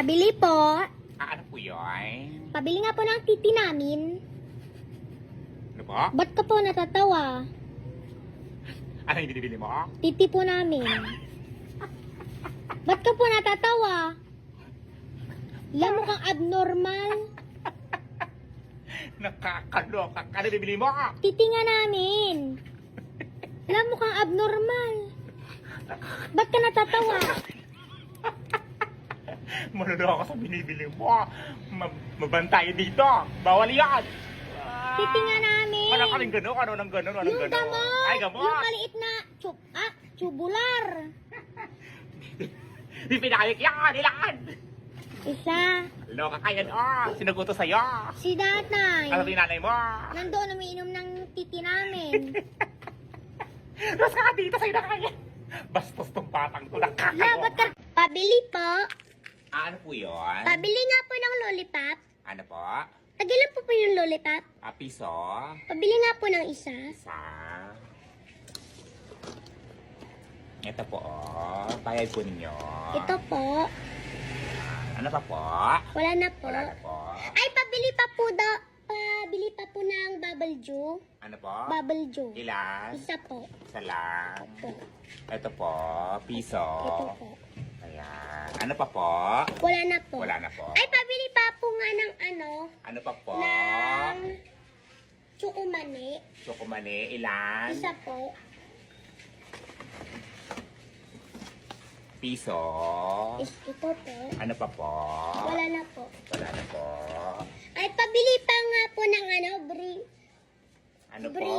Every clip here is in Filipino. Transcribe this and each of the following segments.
Pabili po. Ano po yun? Pabili nga po ng titi namin. Ano po? Ba't ka po natatawa? Ano yung binibili mo? Titi po namin. Ba't ka po natatawa? Alam mo kang abnormal. Nakakaloka ka. Ano yung binibili mo? Titi nga namin. Alam mo kang abnormal. Ba't ka natatawa? Maluloko sa binibili mo. Mabantayan dito. Bawal yan. Titi nga namin. Ano ka rin gano'n? Ano nang gano'n? Anong Yung gano'n? gamot. Ay, gamot. Yung maliit na tubular. Di pinakalik yan. Ilan? Isa. Loka ka yan. Sinaguto sa'yo. Si Datay. Ano yung nanay mo? Nandoon umiinom ng titi namin. Mas ka dito sa'yo na kaya. Bastos tong batang to. Labat ka. Nakakaloka. Pabili po. Ano po yun? Pabili nga po ng lollipop. Ano po? Tagilan po po yung lollipop. Piso? Pabili nga po ng isa. Isa. Ito po, bayad po ninyo. Ito po. Ano pa po? Wala na po. Wala na po. Ay, pabili pa po pabili pa po ng bubble juice. Ano po? Bubble juice. Ilan? Isa po. Isa lang. Opo. Ito po, piso. Ito po. Ayan. Ano pa po? Wala na po. Wala na po. Ay, pabili pa po nga ng Ano pa po? ng tsukumani. Chokomane, ilan? Isa po. Piso. Ito po. Ano pa po? Wala na po. Wala na po. Ay, pabili pa nga po ng Ano po?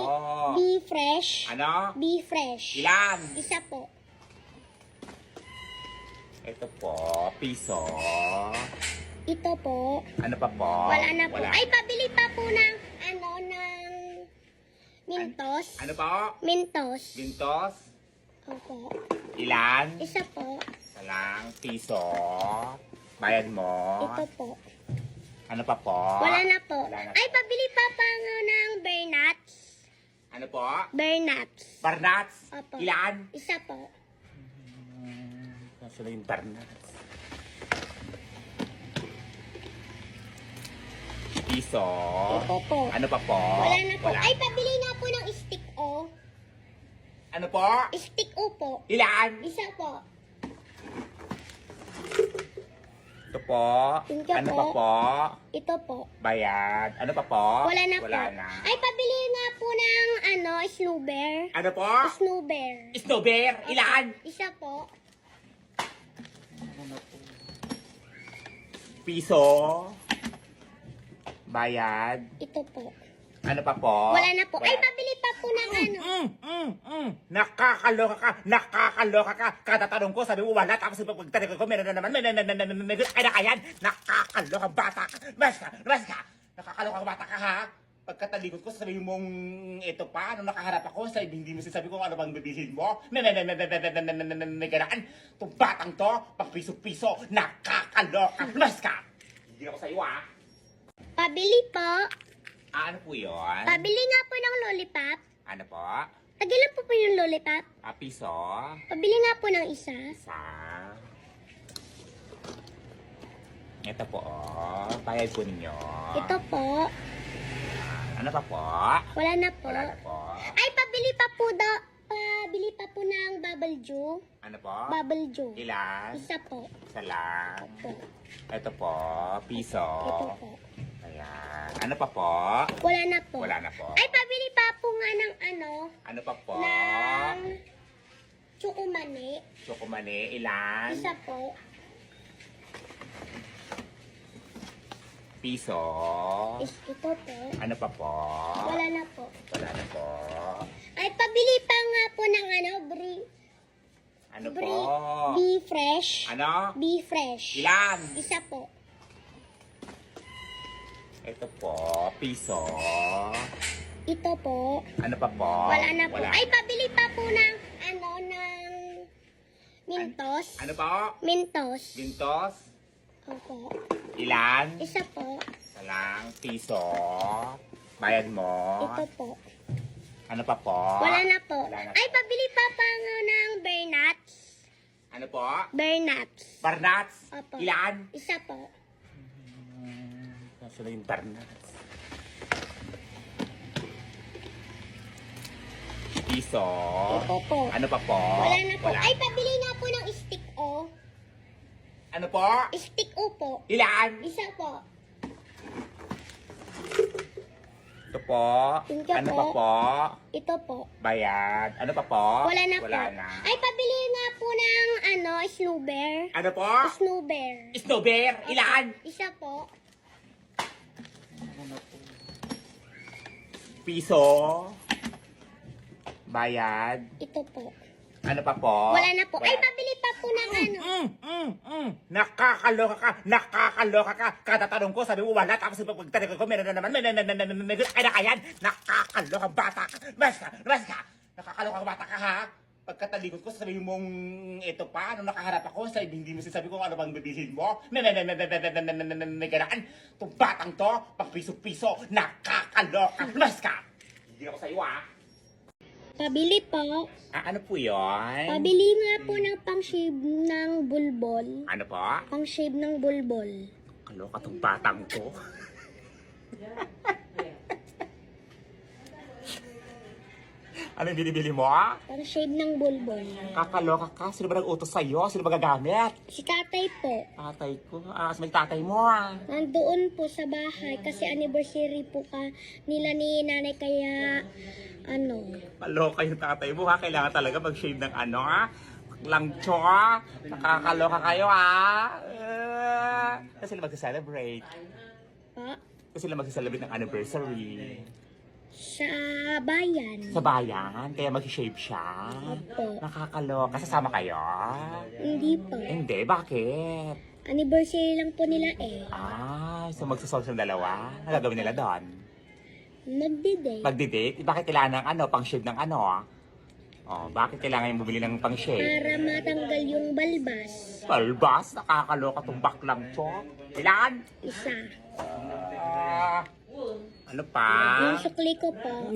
Be fresh. Ano? Be fresh. Ilan? Isa po. Ito po, piso. Ito po. Ano pa po? Wala na po. Wala. Ay, pabili pa po ng ng Mentos. Ano po? Mentos. Gintos? Opo. Ilan? Isa po. Isa lang, piso. Bayad mo. Ito po. Ano pa po? Wala na po. Wala na Ay, po. pabili pa pa nga ng bear nuts. Ano po? Bear nuts. Barnats? Opo. Ilan? Isa po. Nasa na yung barnats? Piso. Ito po. Ano pa po? Wala na po. Wala. Ay, pabili nga po ng stick o. Ano po? Stick o po. Ilan? Isa po. Ito po. Thank you Ano po. pa po? Ito po. Bayad. Ano pa po? Wala na Wala po. na. Ay, pabili nga po ng snow bear. Ano po? Snow bear. Snow bear. Ilan? Isa po. Piso. Bayad. Ito po. Ano pa po? Wala na po. Ay, Wala. pabili pa po ng Nakakaloka ka. Nakakaloka ka. Katatanong ko, sabi mo wala. Tapos pagtanong ko, meron na naman. Kaya na kayan. Nakakaloka bata ka. Mas ka. Nakakaloka bata ka ha. Pagkatalikod ko, sabi mong ito pa, ano nakaharap ako, sabi hindi mo sinasabi ko ano bang bibilhin mo. Ganaan. Itong batang to, pag piso-piso, nakakaloka. Mas ka. Hindi ako sa'yo ah. Pabili po. Ano po yun? Pabili nga po ng lollipop. Ano po? Tagilan po po yung lollipop. Piso. Pabili nga po ng isa. Isa. Ito po, bayad po ninyo. Ito po. Ano pa po? Wala na po. Wala na po. Ay, pabili pa po pabili pa po ng bubble juice. Ano po? Bubble juice. Ilan? Isa po. Isa lang. Opo. Ito po, piso. Ito po. Ayan. Ano pa po? Wala na po. Wala na po. Ay, pabili pa po nga ng Ano pa po? ng tsukumani. Chokomane, ilan? Isa po. Piso. Ito po. Ano pa po? Wala na po. Wala na po. Ay, pabili pa nga po ng Ano po? Be fresh. Ano? Be fresh. Ilan? Isa po. Ito po, piso. Ito po. Ano pa po? Wala na po. Wala. Ay, pabili pa po ng ng Mentos. Ano po? Mentos. Gintos? Opo. Ilan? Isa po. Isa lang, piso. Bayad mo. Ito po. Ano pa po? Wala na po. Wala na Ay, po. pabili pa pa nga ng bear nuts. Ano po? Bernats. Barnats? Opo. Ilan? Isa po. Nasa na yung Barnats? Piso. Ito po. Ano pa po? Wala na po. Ay, pabili na po ng stick o. Ano po? Stick o po. Ilan? Isa po. Ito po. Thank you Ano po. pa po? Ito po. Bayad. Ano pa po? Wala na Wala po. na. Ay, pabili nga po ng snowbear. Ano po? Snowbear. Snowbear. Ilan? Isa po. Piso. Bayad. Ito po. Ano pa po? Wala na po. Ay, Wala. pabili pa po ng ano. Nakakaloka ka. Nakakaloka ka. Kada tanong ko, sabi mo wala. Tapos pagtanong ko, meron na naman. May kaya yan. Nakakaloka bata ka. Mas ka. Nakakaloka bata ka ha. Pagkatalikod ko, sabi mong ito pa, ano nakaharap ako, sa hindi mo sinasabi kung ano bang bibilhin mo. May ganaan. Itong batang to, pag piso-piso, nakakaloka. Mas ka. Hindi ako sa'yo ah. Pabili po. Ano po yun? Pabili nga po ng pang-shave ng bulbol. Ano po? Pang-shave ng bulbol. Kaloka tong batang to. Anong binibili mo? Pang-shave ng bulbol. Kakaloka ka? Sino ba nag-utos sa'yo? Sino ba gagamit? Si tatay po. Tatay ko. May tatay mo Nandoon po sa bahay kasi anniversary po nila ni nanay kaya ano. Kaloka yung tatay mo ha. Kailangan talaga mag-shave ng ano ha. Langcho ha. Nakakaloka kayo ha. Kasi sila mag-celebrate. Pa, Kasi sila mag-celebrate ng anniversary. sa bayan. Sa bayan. Kaya mag-shave siya. Opo. Nakakaloka. Sasama kayo? Hindi po. Hindi. Bakit? Anniversary lang po nila eh. So magsasol sa dalawa? Ano gagawin nila doon? Magdi-date. Magdi-date? Bakit kailangan ng ano? Pang-shave ng ano? Oh, bakit kailangan yung bumili ng pang-shave? Para matanggal yung balbas. Balbas? Nakakaloka tong baklang to. Ilan? Isa. Ano pa? Yung sukli ko po.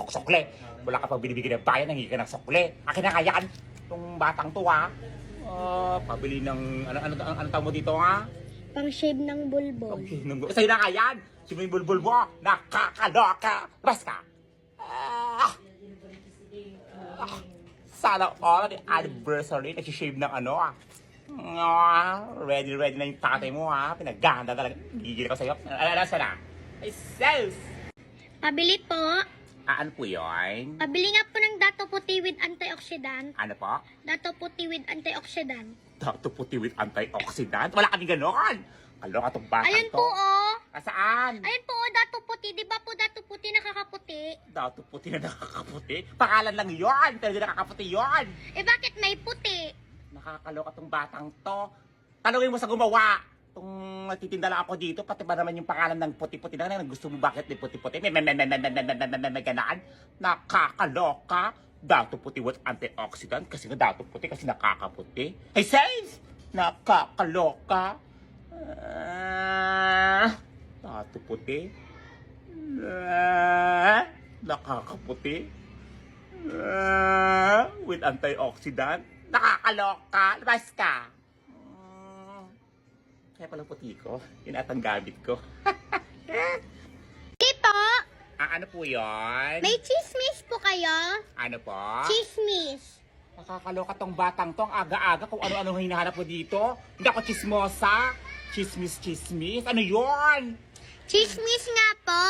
Sukli. Wala ka pang binibigyan ng bayan, nangyay ka ng sukli. Akin na kaya yan. Itong batang to ha. Pabili ng, ano tawag mo dito ha? Pang-shave ng bulbol. Sa'yo na kaya yan. Sino yung bulbul mo? Nakakaloka. Bas ka. Sana all the anniversary, nag-shave ng ano ready na yung tatay mo ha. Pinaganda talaga. Gigil ko sa'yo. Ano sana? Ay, sus! Pabili po. Ano po yun? Pabili nga po ng Dato Puti with antioxidant. Ano po? Dato Puti with antioxidant. Dato puti with antioxidant? Wala kami ganon. Kaloka tong batang Ayan to. po oh. Saan? Ayan po oh, Dato Puti. Di ba po Dato Puti nakakaputi? Dato puti na nakakaputi? Pangalan lang yon, pero di nakakaputi yon. Eh bakit may puti? Nakakaloka tong batang to. Tanungin mo sa gumawa. Kung nagtitinda lang ako dito, pati ba naman yung pangalan ng puti-puti na gusto mo bakit di puti-puti? May ganaan. Nakakaloka. Dato puti with antioxidant. Kasi nga dato puti kasi nakakaputi. Hey, says! Nakakaloka. Dato puti. Nakakaputi. With antioxidant. Nakakaloka. Labas ka. Kaya pala puti ko. Yun at ang gamit ko. Dito, Ano po yun? may chismis po kayo? Ano po? Chismis. Nakakaloka tong batang to. Ang aga-aga kung ano-ano hinahanap ko dito. Hindi ako chismosa. Chismis. Ano yun? Chismis nga po.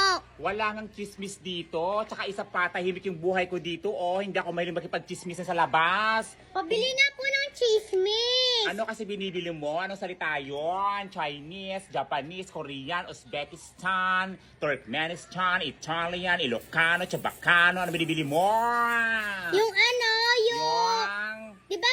Wala nang chismis dito. Tsaka isa pa, tahimik yung buhay ko dito. Hindi ako mahilig makipag-chismis sa labas. Pabili nga po ng chismis. Ano kasi binibili mo? Anong salita yun? Chinese, Japanese, Korean, Uzbekistan, Turkmenistan, Italian, Ilocano, Chabacano. Ano binibili mo? Yung ano, yung... Yung... Di ba,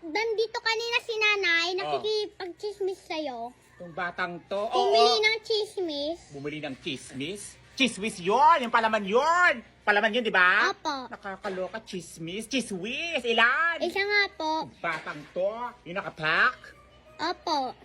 nandito kanina si nanay, nakikipag-chismis sa'yo. Itong batang to. Bumili ng chismis. Bumili ng chismis? Chismis yun! Yung palaman yun! Palaman yun, di ba? Opo. Nakakaloka, chismis. Chismis! Ilan? Isa nga po. Batang to. Yung nakapack. Opo.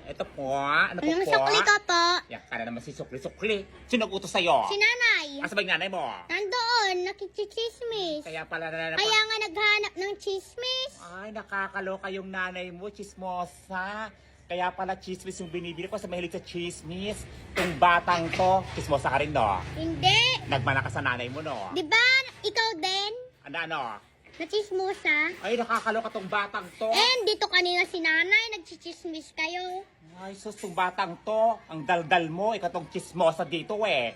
Ito po. Ano po Anong po? sukli ka po? Yan ka na naman si Sukli. Sino utos sa'yo? Si nanay. Asa ba yung nanay mo? Nandoon, nakikichismis. Kaya pala Kaya nga naghanap ng chismis. Ay, nakakaloka yung nanay mo, chismosa. Kaya pala chismis yung binibili ko sa mahilig sa chismis. Yung batang to, chismosa ka rin, no? Hindi. Nagmana ka sa nanay mo, no? Di ba ikaw din? Ano? Nachismosa? Ay, nakakaloka tong batang to. Dito kanina si nanay, nagchichismis kayo. Ay, sus, tong batang to. Ang daldal mo, ikaw tong chismosa dito, eh.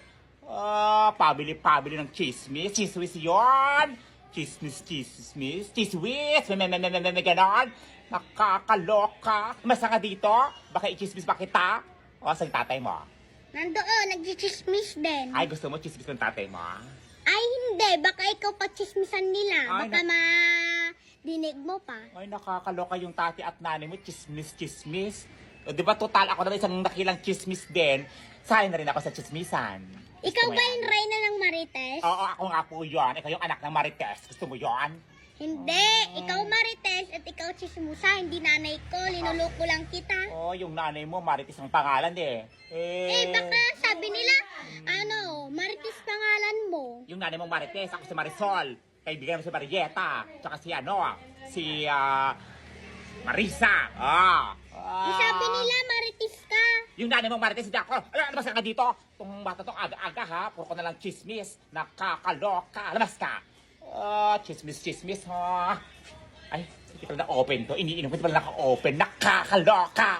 Pabili ng chismis. Chismis yon. Chismis. Chismis. May ganon. Nakakaloka. Masa ka dito? Baka i-chismis pa kita? O, saan yung tatay mo? Nandoon, nagchichismis din. Ay, gusto mo chismis ng tatay mo? Ay, hindi. Baka ikaw pa chismisan nila. Ay, Baka dinig mo pa. Ay, nakakaloka yung tati at nanay mo. Chismis. O, di ba total ako naman isang nakilang chismis din. Sayang na rin ako sa chismisan. Ikaw Gusto mo ba yan? yung reyna ng Marites? Oo, ako nga po yun. Ikaw yung anak ng Marites. Gusto mo yun? Hindi. Ikaw Marites at ikaw chismusa. Hindi nanay ko. Linuloko lang kita. Oh, yung nanay mo, Marites ang pangalan eh. Baka sabi nila, Marites pangalan mo. Yung nanay mong Marites, ako si Marisol. Kaibigan mo si Marieta. Tsaka si Marisa. Sabi nila, Marites ka. Yung nanay mong Marites, hindi ako. Labas ka dito. Itong bata to, aga-aga ha. Puro ko na lang chismis. Nakakaloka. Labas ka. Chismis ha. Ay, hindi pala na-open to. Iniinom ko, hindi pala naka-open. Nakakaloka.